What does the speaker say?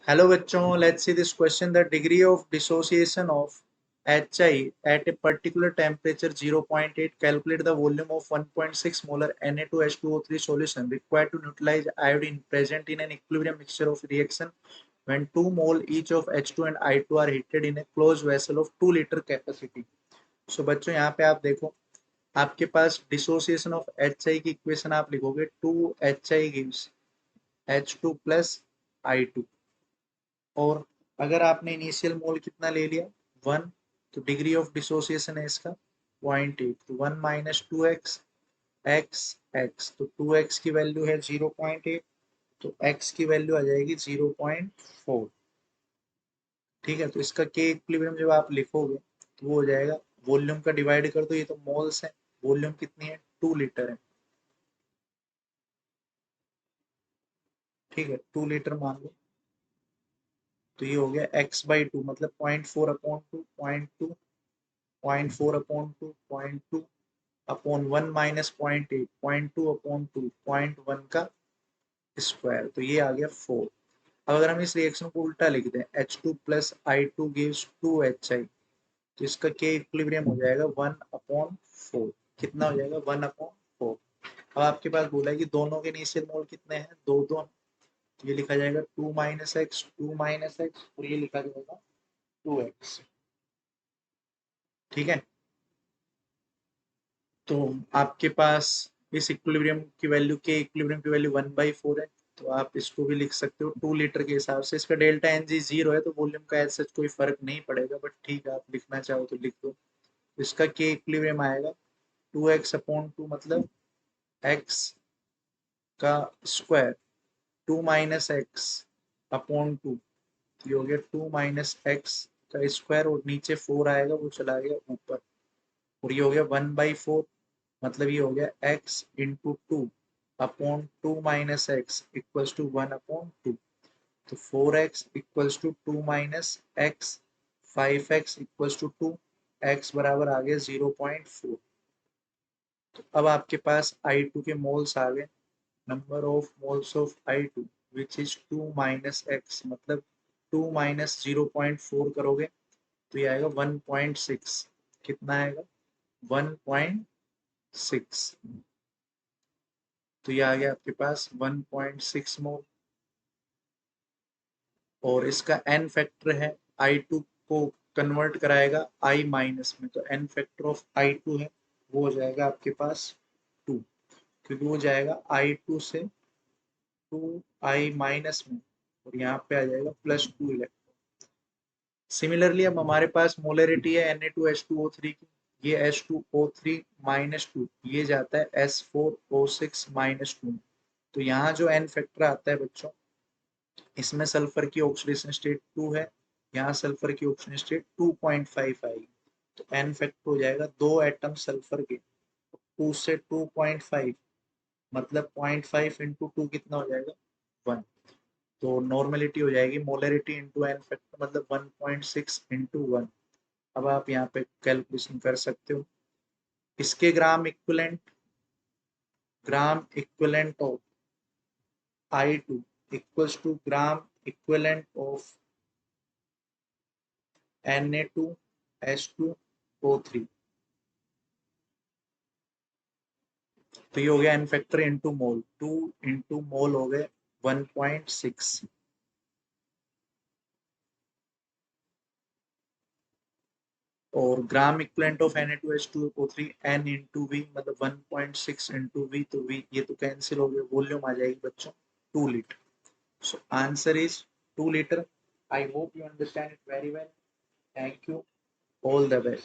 Hello bachchon, let's see this question. The degree of dissociation of HI at a particular temperature 0.8. Calculate the volume of 1.6 molar Na2H2O3 solution required to neutralize iodine present in an equilibrium mixture of reaction when 2 mole each of H2 and I2 are heated in a closed vessel of 2 liter capacity. So बच्चों यहाँ पे आप देखो, आपके पास dissociation of HI की equation आप लिखोगे 2HI gives H2 plus I2। और अगर आपने इनिशियल मोल कितना ले लिया 1, तो डिग्री ऑफ डिसोसिएशन है इसका 0.8, तो 1 माइनस 2x एक्स एक्स, तो 2x की वैल्यू है 0.8, तो x की वैल्यू आ जाएगी 0.4। ठीक है, तो इसका के इक्विलिब्रियम जब आप लिखोगे तो वो हो जाएगा, वॉल्यूम का डिवाइड कर दो, ये तो मोल्स है, वॉल्यूम कितनी है 2 लीटर है। ठीक है, 2 लीटर मान लो, तो ये हो गया x/2 मतलब 0.4/2, 0.2, 0.4/2, 0.2 अपॉन 1 माइनस 0.8, 0.2/2, 0.1 का स्क्वायर, तो ये आ गया 4। अब अगर हम इस रिएक्शन को उल्टा लिख दें H2 plus I2 gives 2HI, तो इसका के इक्विलिब्रियम हो जाएगा 1/4। कितना हो जाएगा 1/4। अब आपके पास बोला है कि दोनों के इनिशियल मोल कितने हैं, दो दो, तो ये लिखा जाएगा 2 माइनस एक्स, 2 माइनस एक्स, और ये लिखा जाएगा 2x। ठीक है, तो आपके पास इस इक्विलिब्रियम की वैल्यू, के इक्विलिब्रियम की वैल्यू 1/4 है, तो आप इसको भी लिख सकते हो 2 लीटर के हिसाब से। इसका डेल्टा एन जी 0 है, तो वॉल्यूम का एज सच कोई फर्क नहीं पड़ेगा, बट ठीक है, आप लिखना चाहो तो लिख दो। इसका के इक्विलिब्रियम आएगा 2x/2 मतलब x का स्क्वायर, 2 माइनस एक्स अपॉन 2, ये हो गया 2 माइनस एक्स का स्क्वायर, और नीचे 4 आएगा, वो चला गया ऊपर, और ये हो गया 1/4, मतलब ये हो गया x into 2 upon 2 minus x equals to 1/2, तो 4x equals to 2 minus x, 5x equals to 2, x बराबर आ गया 0.4। तो अब आपके पास I2 के मोल्स आ गए, number of moles of I2 which is 2 minus x, मतलब 2 माइनस 0.4 करोगे तो ये आएगा 1.6। कितना आएगा 1.6, तो ये आ गया आपके पास 1.6 मोल। और इसका n फैक्टर है, I2 को कन्वर्ट कराएगा I माइनस में, तो n फैक्टर ऑफ I2 है, वो हो जाएगा आपके पास 2, क्योंकि वो जाएगा I2 से 2I माइनस में, और यहाँ पे आ जाएगा +2 इलेक्ट्रॉन। सिमिलरली अब हमारे पास मोलरिटी है Na2H2O3 की, ये H2O3 माइनस 2, ये जाता है S4O6 माइनस 2, तो यहाँ जो n फैक्टर आता है बच्चों, इसमें सल्फर की ऑक्सीडेशन स्टेट 2 है, यहाँ सल्फर की ऑक्सीडेशन स्टेट 2.5 आएगी, तो n फैक्टर हो जाएगा, दो एटम सल्फर के, 2 से 2.5 मतलब 0.5 इंटू 2 कितना हो जाएगा 1, तो नॉर्मेलिटी हो जाएगी मोलरिटी इंटू n फैक्टर मतलब 1.6 इंटू 1। अब आप यहाँ पे कैलकुलेशन कर सकते हो, इसके gram equivalent of I2 equals to gram equivalent of Na2H2O3, तो ये हो गया n factor into mole, 2 into mole हो गए 1.6, और gram equivalent of Na2H2O3 n into V मतलब 1.6 इंटू V, तो V ये तो कैंसिल हो गया, वॉल्यूम आ जाएगी बच्चों 2 litre. So answer is 2 litre. I hope you understand it very well. Thank you, all the best.